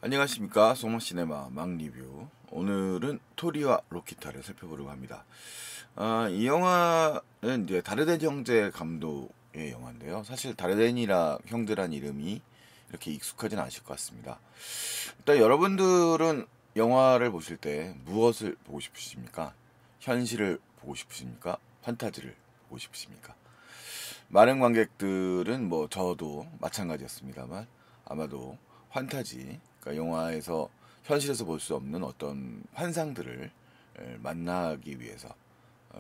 안녕하십니까, 소마시네마 막리뷰. 오늘은 토리와 로키타를 살펴보려고 합니다. 이 영화는 이제 다르덴 형제 감독의 영화인데요. 사실 다르덴이라 형제란 이름이 이렇게 익숙하진 않으실 것 같습니다. 일단 여러분들은 영화를 보실 때 무엇을 보고 싶으십니까? 현실을 보고 싶으십니까? 판타지를 보고 싶으십니까? 많은 관객들은 뭐 저도 마찬가지였습니다만 아마도 판타지, 그러니까 영화에서 현실에서 볼 수 없는 어떤 환상들을 만나기 위해서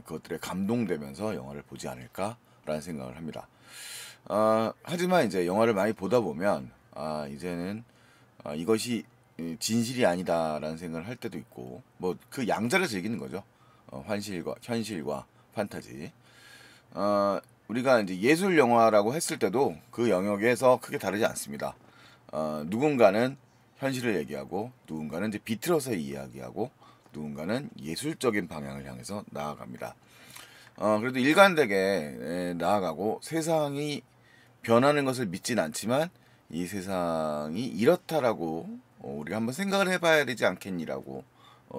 그것들에 감동되면서 영화를 보지 않을까라는 생각을 합니다. 하지만 이제 영화를 많이 보다 보면 이제는 이것이 진실이 아니다라는 생각을 할 때도 있고, 뭐 그 양자를 즐기는 거죠. 환실과 현실과 판타지. 어, 우리가 이제 예술 영화라고 했을 때도 그 영역에서 크게 다르지 않습니다. 누군가는 현실을 얘기하고, 누군가는 이제 비틀어서 이야기하고, 누군가는 예술적인 방향을 향해서 나아갑니다. 그래도 일관되게 나아가고 세상이 변하는 것을 믿진 않지만 이 세상이 이렇다라고 우리가 한번 생각을 해봐야 되지 않겠니라고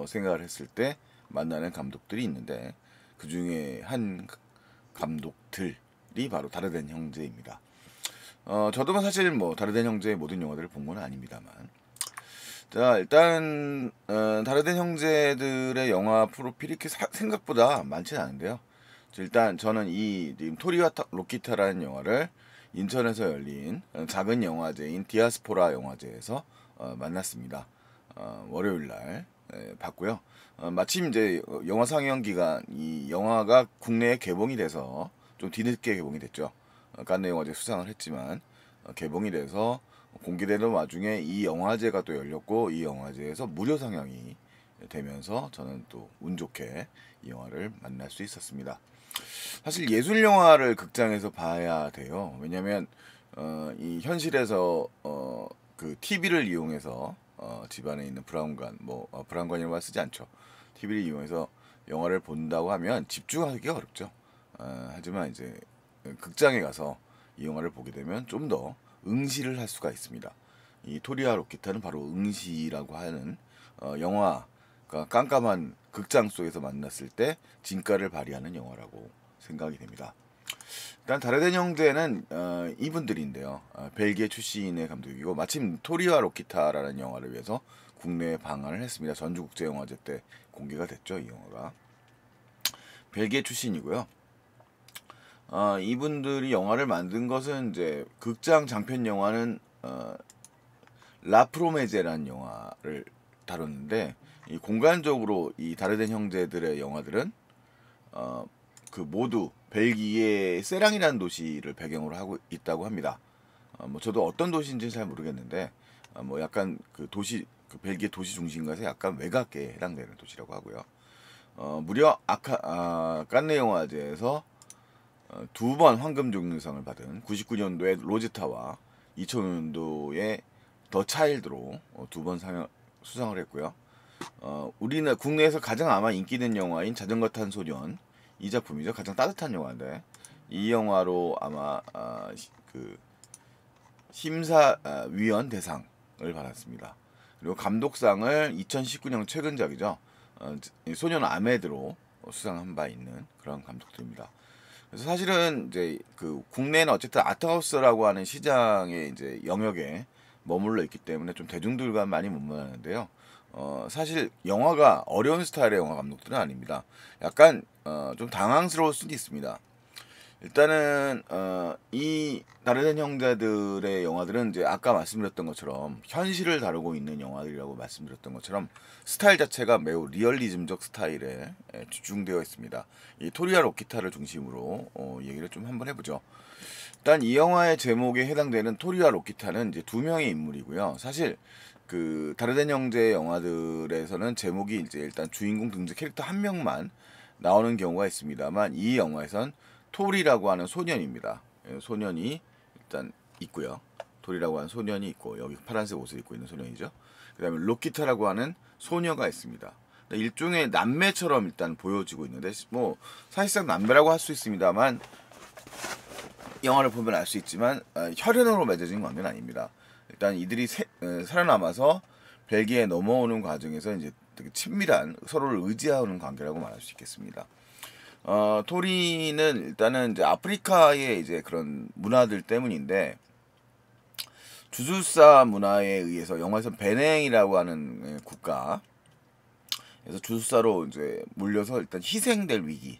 생각을 했을 때 만나는 감독들이 있는데, 그 중에 한 감독들이 바로 다르덴 형제입니다. 저도 사실 뭐 다르덴 형제의 모든 영화들을 본 건 아닙니다만, 자 일단 다르덴 형제들의 영화 프로필이 이렇게 생각보다 많지는 않은데요. 일단 저는 이 지금 토리와 로키타라는 영화를 인천에서 열린 작은 영화제인 디아스포라 영화제에서 만났습니다. 월요일 날 봤고요. 마침 이제 영화 상영 기간, 이 영화가 국내에 개봉이 돼서 좀 뒤늦게 개봉이 됐죠. 칸네 영화제 수상을 했지만 개봉이 돼서 공개되는 와중에 이 영화제가 또 열렸고, 이 영화제에서 무료 상영이 되면서 저는 또 운 좋게 이 영화를 만날 수 있었습니다. 사실 예술 영화를 극장에서 봐야 돼요. 왜냐하면 이 현실에서 그 TV를 이용해서 집안에 있는 브라운관, 뭐 브라운관이라고 쓰지 않죠. TV를 이용해서 영화를 본다고 하면 집중하기가 어렵죠. 하지만 이제 극장에 가서 이 영화를 보게 되면 좀 더 응시를 할 수가 있습니다. 이 토리와 로키타는 바로 응시라고 하는 영화가 깜깜한 극장 속에서 만났을 때 진가를 발휘하는 영화라고 생각이 됩니다. 일단 다르덴 형제는 이분들인데요. 벨기에 출신의 감독이고, 마침 토리와 로키타라는 영화를 위해서 국내에 방한을 했습니다. 전주국제영화제 때 공개가 됐죠, 이 영화가. 벨기에 출신이고요. 이분들이 영화를 만든 것은 이제 극장 장편 영화는 라프로메제라는 영화를 다뤘는데, 이 공간적으로 이 다르덴 형제들의 영화들은 그 모두 벨기에 세랑이라는 도시를 배경으로 하고 있다고 합니다. 뭐 저도 어떤 도시인지 잘 모르겠는데 뭐 약간 그 도시, 그 벨기에 도시 중심가에서 약간 외곽에 해당되는 도시라고 하고요. 무려 칸네 영화제에서 두 번 황금종려상을 받은 99년도에 로제타와 2000년도에 더 차일드로 두 번 수상을 했고요. 우리나라 국내에서 가장 아마 인기 있는 영화인 자전거 탄 소년, 이 작품이죠. 가장 따뜻한 영화인데 이 영화로 아마 그 심사위원 대상을 받았습니다. 그리고 감독상을 2019년 최근작이죠. 소년 아메드로 수상한 바 있는 그런 감독들입니다. 그래서 사실은 이제 그 국내는 어쨌든 아트하우스라고 하는 시장의 이제 영역에 머물러 있기 때문에 좀 대중들과 많이 못 만나는데요. 사실 영화가 어려운 스타일의 영화 감독들은 아닙니다. 약간 좀 당황스러울 수도 있습니다. 일단은 이 다르덴 형제들의 영화들은 이제 아까 말씀드렸던 것처럼 현실을 다루고 있는 영화들이라고 말씀드렸던 것처럼 스타일 자체가 매우 리얼리즘적 스타일에 집중되어 있습니다. 이 토리와 로키타를 중심으로 얘기를 좀 한번 해보죠. 일단 이 영화의 제목에 해당되는 토리와 로키타는 이제 두 명의 인물이고요. 사실 그 다르덴 형제 영화들에서는 제목이 이제 일단 주인공 등장 캐릭터 한 명만 나오는 경우가 있습니다만, 이 영화에선 톨이라고 하는 소년입니다. 소년이 일단 있고요. 톨이라고 하는 소년이 있고, 여기 파란색 옷을 입고 있는 소년이죠. 그 다음에 로키타라고 하는 소녀가 있습니다. 일종의 남매처럼 일단 보여지고 있는데, 뭐 사실상 남매라고 할 수 있습니다만 영화를 보면 알 수 있지만 혈연으로 맺어진 관계는 아닙니다. 일단 이들이 살아남아서 벨기에 넘어오는 과정에서 이제 되게 친밀한 서로를 의지하는 관계라고 말할 수 있겠습니다. 토리는 일단은 이제 아프리카의 이제 그런 문화들 때문인데 주술사 문화에 의해서 영화에서 베냉이라고 하는 국가 그래서 주술사로 이제 몰려서 일단 희생될 위기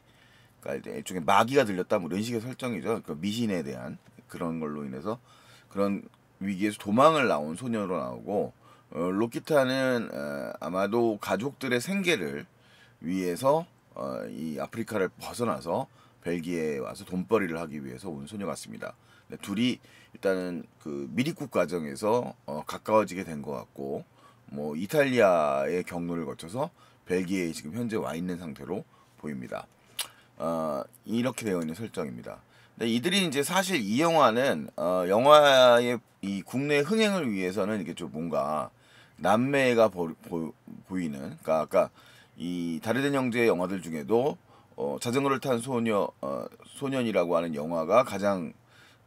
그러니까 이제 일종의 마귀가 들렸다 뭐 이런 식의 설정이죠. 그 미신에 대한 그런 걸로 인해서 그런 위기에서 도망을 나온 소녀로 나오고 로키타는 아마도 가족들의 생계를 위해서 이 아프리카를 벗어나서 벨기에에 와서 돈벌이를 하기 위해서 온 소녀 같습니다. 둘이 일단은 그 미리국 과정에서 가까워지게 된 것 같고 뭐 이탈리아의 경로를 거쳐서 벨기에에 지금 현재 와 있는 상태로 보입니다. 이렇게 되어 있는 설정입니다. 근데 이들이 이제 사실 이 영화는 영화의 이 국내 흥행을 위해서는 이게 좀 뭔가 남매가 보이는 그러니까 아까 이 다르덴 형제의 영화들 중에도 자전거를 탄 소년이라고 하는 영화가 가장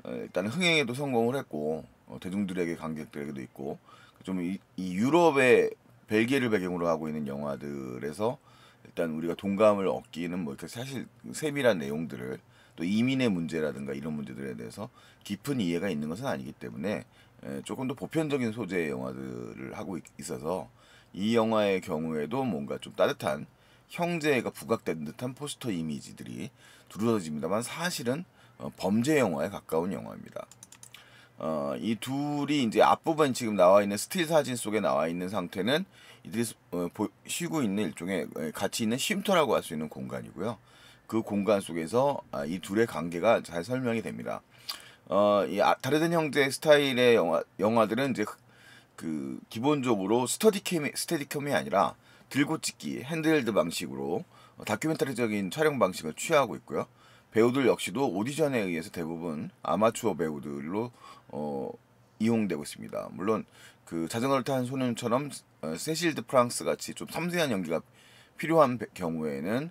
일단 흥행에도 성공을 했고 대중들에게 관객들에게도 있고 좀 이 유럽의 벨기에를 배경으로 하고 있는 영화들에서 일단 우리가 동감을 얻기는 뭐 이렇게 사실 세밀한 내용들을 또 이민의 문제라든가 이런 문제들에 대해서 깊은 이해가 있는 것은 아니기 때문에 조금 더 보편적인 소재의 영화들을 하고 있어서 이 영화의 경우에도 뭔가 좀 따뜻한 형제가 부각된 듯한 포스터 이미지들이 두드러집니다만 사실은 범죄 영화에 가까운 영화입니다. 이 둘이 이제 앞부분 지금 나와 있는 스틸 사진 속에 나와 있는 상태는 이들이 쉬고 있는 일종의 같이 있는 쉼터라고 할 수 있는 공간이고요. 그 공간 속에서 이 둘의 관계가 잘 설명이 됩니다. 이 다르덴 형제 스타일의 영화들은 이제 그 기본적으로 스테디캠이 아니라 들고 찍기 핸드헬드 방식으로 다큐멘터리적인 촬영 방식을 취하고 있고요. 배우들 역시도 오디션에 의해서 대부분 아마추어 배우들로 이용되고 있습니다. 물론 그 자전거를 탄 소년처럼 세실드 프랑스 같이 좀 섬세한 연기가 필요한 경우에는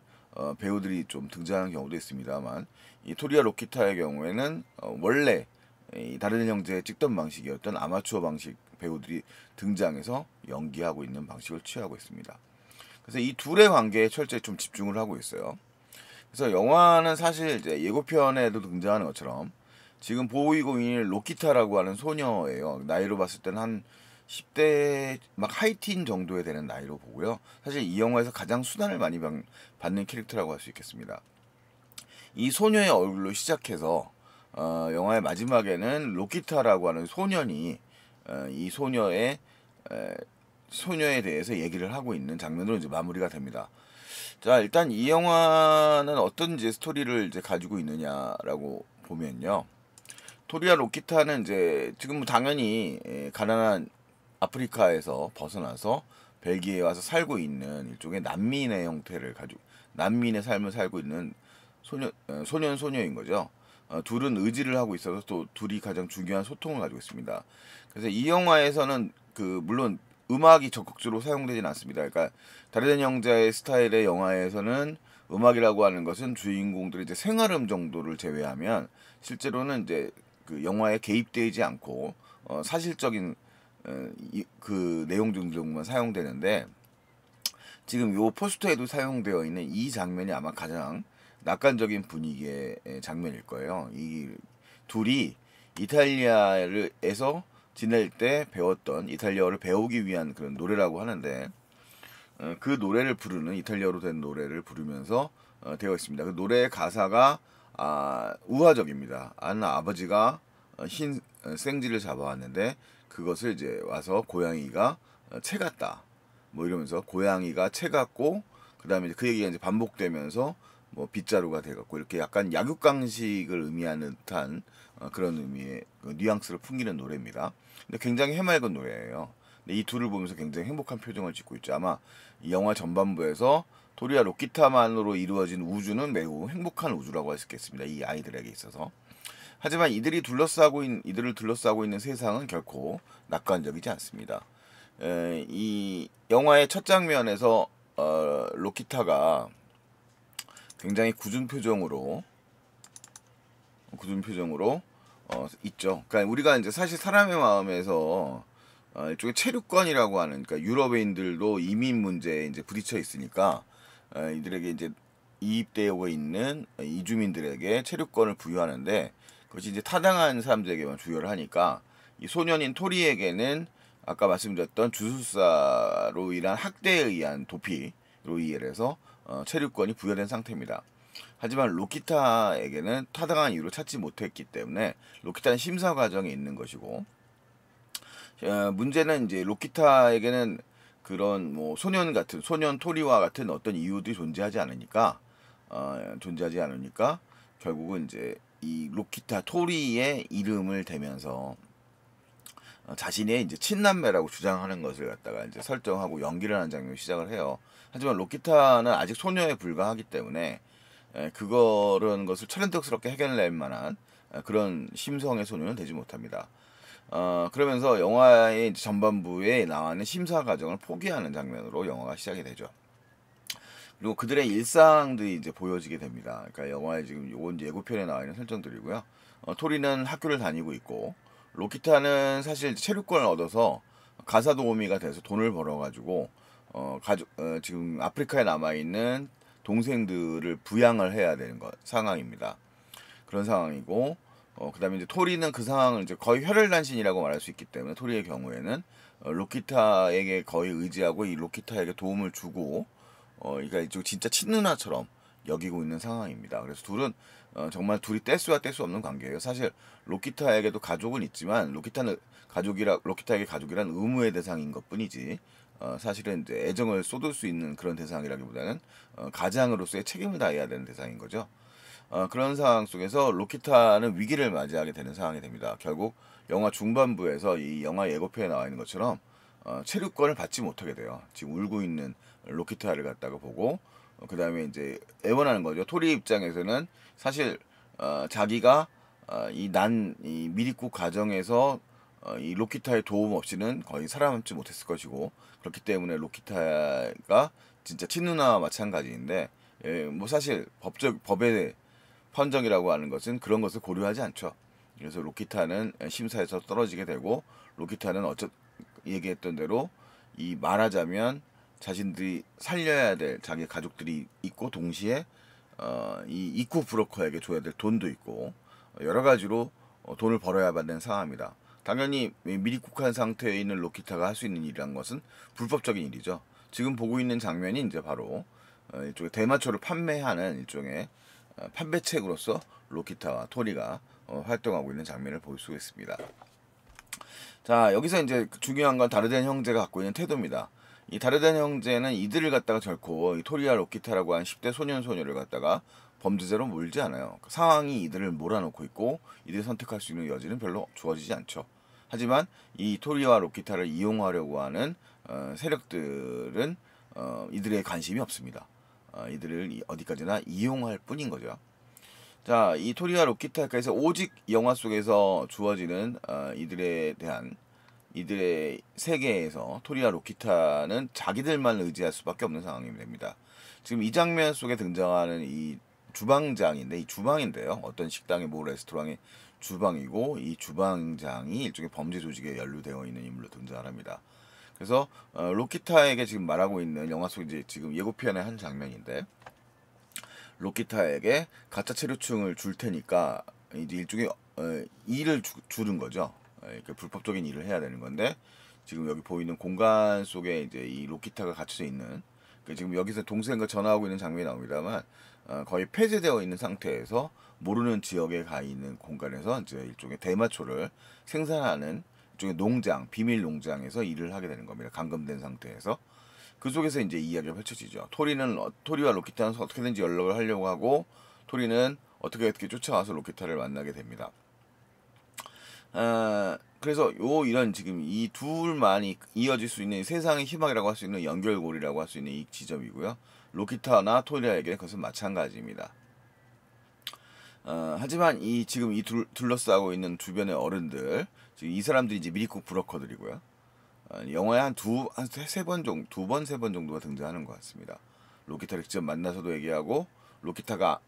배우들이 좀 등장하는 경우도 있습니다만 이 토리아 로키타의 경우에는 원래 이 다른 형제의 찍던 방식이었던 아마추어 방식 배우들이 등장해서 연기하고 있는 방식을 취하고 있습니다. 그래서 이 둘의 관계에 철저히 좀 집중을 하고 있어요. 그래서 영화는 사실 이제 예고편에도 등장하는 것처럼 지금 보이고 있는 로키타라고 하는 소녀예요. 나이로 봤을 때는 한 10대 막 하이틴 정도에 되는 나이로 보고요. 사실 이 영화에서 가장 수단을 많이 받는 캐릭터라고 할 수 있겠습니다. 이 소녀의 얼굴로 시작해서 영화의 마지막에는 로키타라고 하는 소년이 이 소녀에 대해서 얘기를 하고 있는 장면으로 이제 마무리가 됩니다. 자, 일단 이 영화는 어떤 이제 스토리를 이제 가지고 있느냐라고 보면요. 토리아 로키타는 이제 지금 당연히 가난한 아프리카에서 벗어나서 벨기에에 와서 살고 있는 일종의 난민의 형태를 가지고 난민의 삶을 살고 있는 소녀인 거죠. 둘은 의지를 하고 있어서 또 둘이 가장 중요한 소통을 가지고 있습니다. 그래서 이 영화에서는 그 물론 음악이 적극적으로 사용되지는 않습니다. 그러니까 다르덴 형제의 스타일의 영화에서는 음악이라고 하는 것은 주인공들의 이제 생활음 정도를 제외하면 실제로는 이제 그 영화에 개입되지 않고 사실적인 그 내용 정도만 사용되는데 지금 요 포스터에도 사용되어 있는 이 장면이 아마 가장 낙관적인 분위기의 장면일 거예요. 이 둘이 이탈리아에서 지낼 때 배웠던 이탈리아어를 배우기 위한 그런 노래라고 하는데 그 노래를 부르는 이탈리아어로 된 노래를 부르면서 되어 있습니다. 그 노래의 가사가 우화적입니다. 아버지가 흰 생쥐를 잡아왔는데 그것을 이제 와서 고양이가 채갔다. 뭐 이러면서 고양이가 채갔고 그다음에 그 얘기가 이제 반복되면서 뭐 빗자루가 돼갖고 이렇게 약간 약육강식을 의미하는 듯한 그런 의미의 그 뉘앙스를 풍기는 노래입니다. 근데 굉장히 해맑은 노래예요. 근데 이 둘을 보면서 굉장히 행복한 표정을 짓고 있죠. 아마 이 영화 전반부에서 토리아 로키타만으로 이루어진 우주는 매우 행복한 우주라고 할 수 있겠습니다. 이 아이들에게 있어서. 하지만 이들을 둘러싸고 있는 세상은 결코 낙관적이지 않습니다. 이 영화의 첫 장면에서 로키타가 굉장히 굳은 표정으로 굳은 표정으로 있죠. 그러니까 우리가 이제 사실 사람의 마음에서 일종의 체류권이라고 하는, 그러니까 유럽인들도 이민 문제에 이제 부딪혀 있으니까 이들에게 이제 이입되고 있는 이주민들에게 체류권을 부여하는데, 그것이 이제 타당한 사람들에게만 부여를 하니까 이 소년인 토리에게는 아까 말씀드렸던 주술사로 인한 학대에 의한 도피로 이해를 해서 체류권이 부여된 상태입니다. 하지만 로키타에게는 타당한 이유를 찾지 못했기 때문에 로키타는 심사 과정에 있는 것이고, 문제는 이제 로키타에게는 그런 뭐 소년 토리와 같은 어떤 이유들이 존재하지 않으니까 결국은 이제 이 로키타 토리의 이름을 대면서 자신의 이제 친남매라고 주장하는 것을 갖다가 이제 설정하고 연기를 하는 장면을 시작을 해요. 하지만 로키타는 아직 소녀에 불과하기 때문에 그런 것을 천연덕스럽게 해결낼 만한 그런 심성의 소녀는 되지 못합니다. 그러면서 영화의 이제 전반부에 나와는 심사 과정을 포기하는 장면으로 영화가 시작이 되죠. 그리고 그들의 일상들이 이제 보여지게 됩니다. 그러니까 영화에 지금 요건 예고편에 나와 있는 설정들이고요. 토리는 학교를 다니고 있고, 로키타는 사실 체류권을 얻어서 가사 도우미가 돼서 돈을 벌어가지고 지금 아프리카에 남아 있는 동생들을 부양을 해야 되는 상황입니다. 그런 상황이고, 그다음에 이제 토리는 그 상황을 이제 거의 혈혈단신이라고 말할 수 있기 때문에, 토리의 경우에는 로키타에게 거의 의지하고 이 로키타에게 도움을 주고, 그러니까 이쪽 진짜 친누나처럼 여기고 있는 상황입니다. 그래서 둘은 정말 둘이 뗄 수 없는 관계예요. 사실 로키타에게도 가족은 있지만 로키타에게 가족이란 의무의 대상인 것뿐이지, 사실은 이제 애정을 쏟을 수 있는 그런 대상이라기보다는 가장으로서의 책임을 다해야 되는 대상인 거죠. 그런 상황 속에서 로키타는 위기를 맞이하게 되는 상황이 됩니다. 결국 영화 중반부에서 이 영화 예고편에 나와 있는 것처럼 체류권을 받지 못하게 돼요. 지금 울고 있는 로키타를 갖다가 보고, 그 다음에 이제 애원하는 거죠. 토리 입장에서는 사실 자기가 이 미리국 가정에서 이 로키타의 도움 없이는 거의 살아남지 못했을 것이고, 그렇기 때문에 로키타가 진짜 친누나와 마찬가지인데, 뭐 사실 법의 판정이라고 하는 것은 그런 것을 고려하지 않죠. 그래서 로키타는 심사에서 떨어지게 되고, 로키타는 얘기했던 대로 이 말하자면 자신들이 살려야 될 자기 가족들이 있고, 동시에 이 입국 브로커에게 줘야 될 돈도 있고, 여러 가지로 돈을 벌어야 받는 상황입니다. 당연히 미입국한 상태에 있는 로키타가 할 수 있는 일이란 것은 불법적인 일이죠. 지금 보고 있는 장면이 이제 바로 일종의 대마초를 판매하는 일종의 판매책으로서 로키타와 토리가 활동하고 있는 장면을 볼 수 있습니다. 자, 여기서 이제 중요한 건 다르덴 형제가 갖고 있는 태도입니다. 이 다르덴 형제는 이들을 갖다가 결코 이 토리와 로키타라고 하는 10대 소년을 갖다가 범죄자로 몰지 않아요. 상황이 이들을 몰아놓고 있고, 이들이 선택할 수 있는 여지는 별로 주어지지 않죠. 하지만 이 토리와 로키타를 이용하려고 하는 세력들은 이들의 관심이 없습니다. 이들을 어디까지나 이용할 뿐인 거죠. 자, 이 토리와 로키타에서 오직 영화 속에서 주어지는 이들의 세계에서 토리와 로키타는 자기들만 의지할 수밖에 없는 상황이 됩니다. 지금 이 장면 속에 등장하는 이 주방장인데, 이 주방인데요, 어떤 식당의 모 레스토랑의 주방이고, 이 주방장이 일종의 범죄 조직에 연루되어 있는 인물로 등장합니다. 그래서 로키타에게 지금 말하고 있는 영화 속 이제 지금 예고편의 한 장면인데, 로키타에게 가짜 체류증을 줄 테니까 이제 일종의 일을 주는 거죠. 그러니까 불법적인 일을 해야 되는 건데, 지금 여기 보이는 공간 속에 이제 이 로키타가 갇혀져 있는, 그러니까 지금 여기서 동생과 전화하고 있는 장면이 나옵니다만, 거의 폐쇄되어 있는 상태에서 모르는 지역에 가 있는 공간에서 이제 일종의 대마초를 생산하는 일종의 비밀 농장에서 일을 하게 되는 겁니다. 감금된 상태에서. 그 속에서 이제 이야기가 펼쳐지죠. 토리와 로키타는 어떻게든지 연락을 하려고 하고, 토리는 어떻게 쫓아와서 로키타를 만나게 됩니다. 그래서 이런 지금 이 둘만이 이어질 수 있는 세상의 희망이라고 할 수 있는 연결고리라고 할 수 있는 이 지점이고요. 로키타나 토리에게는 그것은 마찬가지입니다. 하지만 지금 둘러싸고 있는 주변의 어른들, 지금 이 사람들이 이제 미리국 브로커들이고요. 영화에 두 번, 세 번 정도가 등장하는 것 같습니다. 로키타를 직접 만나서도 얘기하고, 로키타가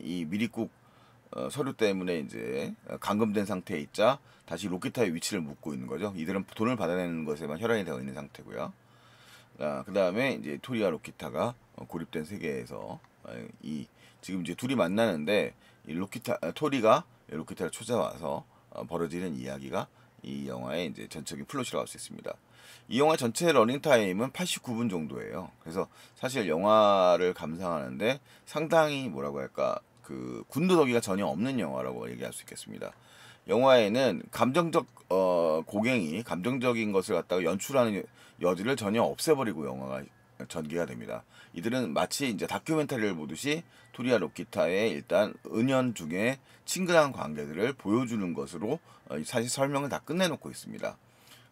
이 미리국 서류 때문에 이제 감금된 상태에 있자 다시 로키타의 위치를 묻고 있는 거죠. 이들은 돈을 받아내는 것에만 혈안이 되어 있는 상태고요. 그 다음에 이제 토리와 로키타가 고립된 세계에서 이 지금 이제 둘이 만나는데 이 토리가 로키타를 찾아와서 벌어지는 이야기가 이 영화의 이제 전적인 플롯이라고 할 수 있습니다. 이 영화 전체 러닝 타임은 89분 정도예요. 그래서 사실 영화를 감상하는데 상당히 뭐라고 할까 그 군더더기가 전혀 없는 영화라고 얘기할 수 있겠습니다. 영화에는 감정적 고갱이 감정적인 것을 갖다가 연출하는 여지를 전혀 없애버리고 영화가 전개가 됩니다. 이들은 마치 이제 다큐멘터리를 보듯이 토리와 로키타의 일단 은연중에 친근한 관계들을 보여주는 것으로 사실 설명을 다 끝내놓고 있습니다.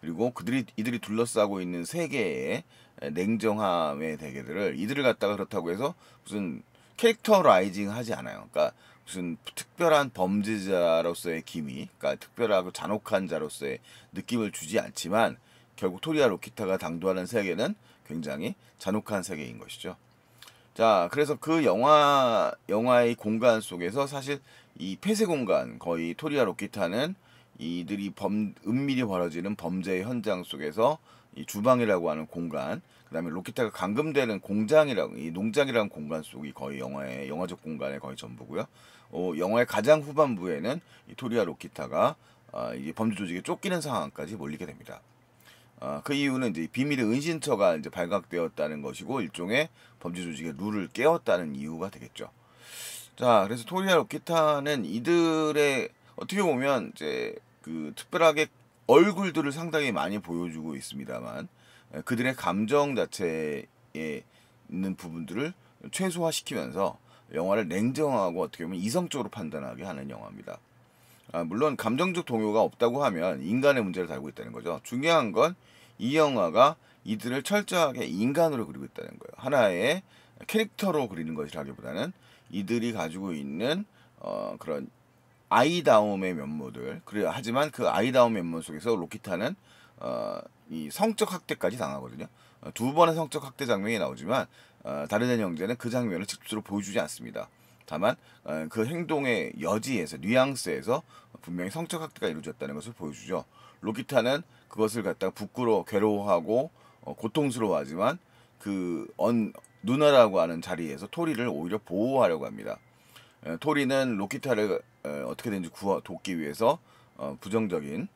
그리고 이들이 둘러싸고 있는 세계의 냉정함의 대계들을 이들을 갖다가 그렇다고 해서 무슨 캐릭터라이징 하지 않아요. 그러니까 무슨 특별한 범죄자로서의 기미, 그러니까 특별하고 잔혹한 자로서의 느낌을 주지 않지만 결국 토리와 로키타가 당도하는 세계는 굉장히 잔혹한 세계인 것이죠. 자, 그래서 그 영화의 공간 속에서 사실 이 폐쇄 공간, 거의 토리와 로키타는 이들이 은밀히 벌어지는 범죄의 현장 속에서 이 주방이라고 하는 공간, 그다음에 로키타가 감금되는 이 농장이라는 공간 속이 거의 영화적 공간의 거의 전부고요. 영화의 가장 후반부에는 이 토리와 로키타가 이게 범죄 조직에 쫓기는 상황까지 몰리게 됩니다. 그 이유는 이제 비밀의 은신처가 이제 발각되었다는 것이고 일종의 범죄 조직의 룰을 깨웠다는 이유가 되겠죠. 자, 그래서 토리와 로키타는 이들의 어떻게 보면 이제 그 특별하게 얼굴들을 상당히 많이 보여주고 있습니다만 그들의 감정 자체에 있는 부분들을 최소화시키면서 영화를 냉정하고 어떻게 보면 이성적으로 판단하게 하는 영화입니다. 물론 감정적 동요가 없다고 하면 인간의 문제를 다루고 있다는 거죠. 중요한 건 이 영화가 이들을 철저하게 인간으로 그리고 있다는 거예요. 하나의 캐릭터로 그리는 것이라기보다는 이들이 가지고 있는 그런 아이다움의 면모들. 하지만 그 아이다움 면모 속에서 로키타는 이 성적 학대까지 당하거든요. 두 번의 성적 학대 장면이 나오지만 다르덴 형제는 그 장면을 직접적으로 보여주지 않습니다. 다만 그 행동의 여지에서 뉘앙스에서 분명히 성적 학대가 이루어졌다는 것을 보여주죠. 로키타는 그것을 갖다가 부끄러워 괴로워하고 고통스러워하지만 누나라고 하는 자리에서 토리를 오히려 보호하려고 합니다. 토리는 로키타를 어떻게든지 돕기 위해서 부정적인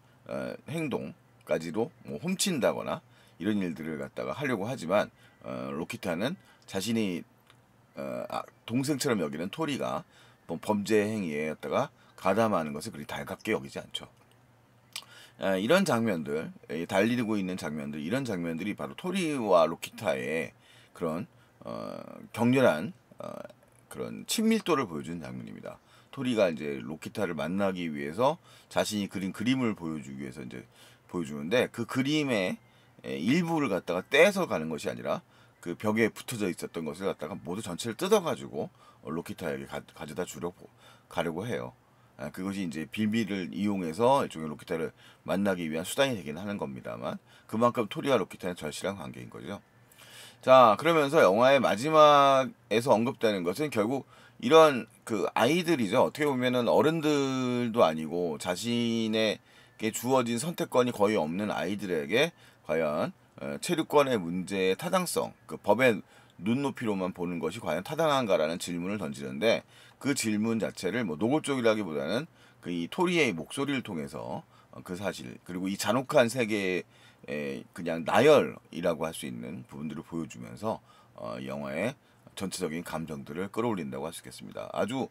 행동까지도 뭐 훔친다거나 이런 일들을 갖다가 하려고 하지만 로키타는 자신이 동생처럼 여기는 토리가 범죄 행위에 갖다가 가담하는 것을 그리 달갑게 여기지 않죠. 이런 장면들, 달리고 있는 장면들, 이런 장면들이 바로 토리와 로키타의 그런 격렬한 그런 친밀도를 보여주는 장면입니다. 토리가 이제 로키타를 만나기 위해서 자신이 그린 그림을 보여주기 위해서 이제 보여주는데 그 그림의 일부를 갖다가 떼서 가는 것이 아니라 그 벽에 붙어져 있었던 것을 갖다가 모두 전체를 뜯어가지고 로키타에게 가져다 가려고 해요. 그것이 이제 비밀을 이용해서 일종의 로키타를 만나기 위한 수단이 되긴 하는 겁니다만 그만큼 토리와 로키타는 절실한 관계인 거죠. 자, 그러면서 영화의 마지막에서 언급되는 것은 결국 이런 그 아이들이죠. 어떻게 보면은 어른들도 아니고 자신에게 주어진 선택권이 거의 없는 아이들에게 과연 체류권의 문제의 타당성, 그 법의 눈높이로만 보는 것이 과연 타당한가라는 질문을 던지는데 그 질문 자체를 뭐 노골적이라기보다는 그 이 토리의 목소리를 통해서 그 사실 그리고 이 잔혹한 세계의 그냥 나열이라고 할 수 있는 부분들을 보여주면서 영화의 전체적인 감정들을 끌어올린다고 할 수 있겠습니다. 아주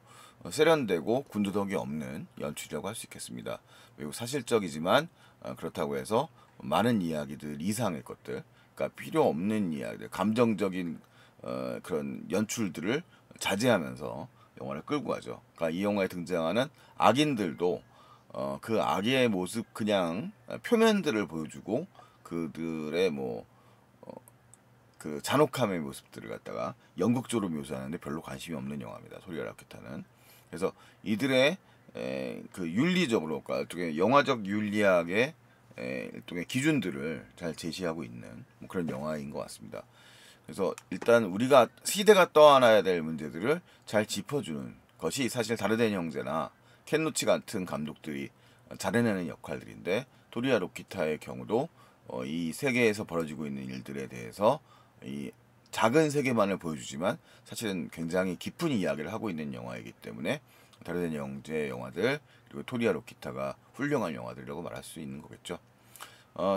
세련되고 군더더기 없는 연출이라고 할 수 있겠습니다. 매우 사실적이지만 그렇다고 해서 많은 이야기들 이상의 것들, 그러니까 필요 없는 이야기들, 감정적인 그런 연출들을 자제하면서 영화를 끌고 가죠. 그러니까 이 영화에 등장하는 악인들도 그 악의 모습 그냥 표면들을 보여주고 그들의 그 잔혹함의 모습들을 갖다가 연극적으로 묘사하는데 별로 관심이 없는 영화입니다. 토리와 로키타는. 그래서 이들의 그 윤리적으로, 그러니까 일종의 영화적 윤리학의 일종의 기준들을 잘 제시하고 있는 뭐 그런 영화인 것 같습니다. 그래서 일단 우리가 시대가 떠안아야 될 문제들을 잘 짚어주는 것이 사실 다르덴 형제나 켄 로치 같은 감독들이 잘해내는 역할들인데, 토리와 로키타의 경우도 이 세계에서 벌어지고 있는 일들에 대해서 이 작은 세계만을 보여주지만 사실은 굉장히 깊은 이야기를 하고 있는 영화이기 때문에 다르덴 형제의 영화들 그리고 토리와 로키타가 훌륭한 영화들이라고 말할 수 있는 거겠죠.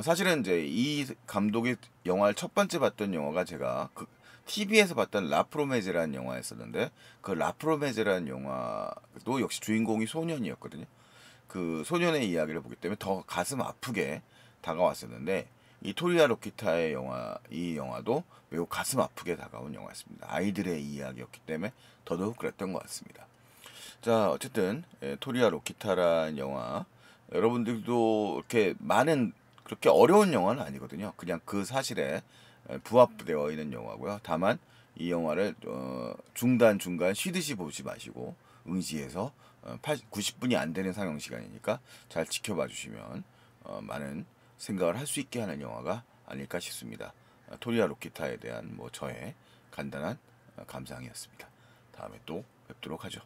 사실은 이제 이 감독의 영화를 첫 번째 봤던 영화가 제가 그 TV에서 봤던 라프로메제라는 영화였었는데, 그 라프로메제라는 영화도 역시 주인공이 소년이었거든요. 그 소년의 이야기를 보기 때문에 더 가슴 아프게 다가왔었는데, 이 토리와 로키타의 이 영화도 매우 가슴 아프게 다가온 영화였습니다. 아이들의 이야기였기 때문에 더더욱 그랬던 것 같습니다. 자, 어쨌든 토리와 로키타라는 영화, 여러분들도 이렇게 많은 그렇게 어려운 영화는 아니거든요. 그냥 그 사실에 부합되어 있는 영화고요. 다만 이 영화를 중간중간 쉬듯이 보지 마시고 응시해서 90분이 안 되는 상영 시간이니까 잘 지켜봐 주시면 많은 생각을 할 수 있게 하는 영화가 아닐까 싶습니다. 토리와 로키타에 대한 저의 간단한 감상이었습니다. 다음에 또 뵙도록 하죠.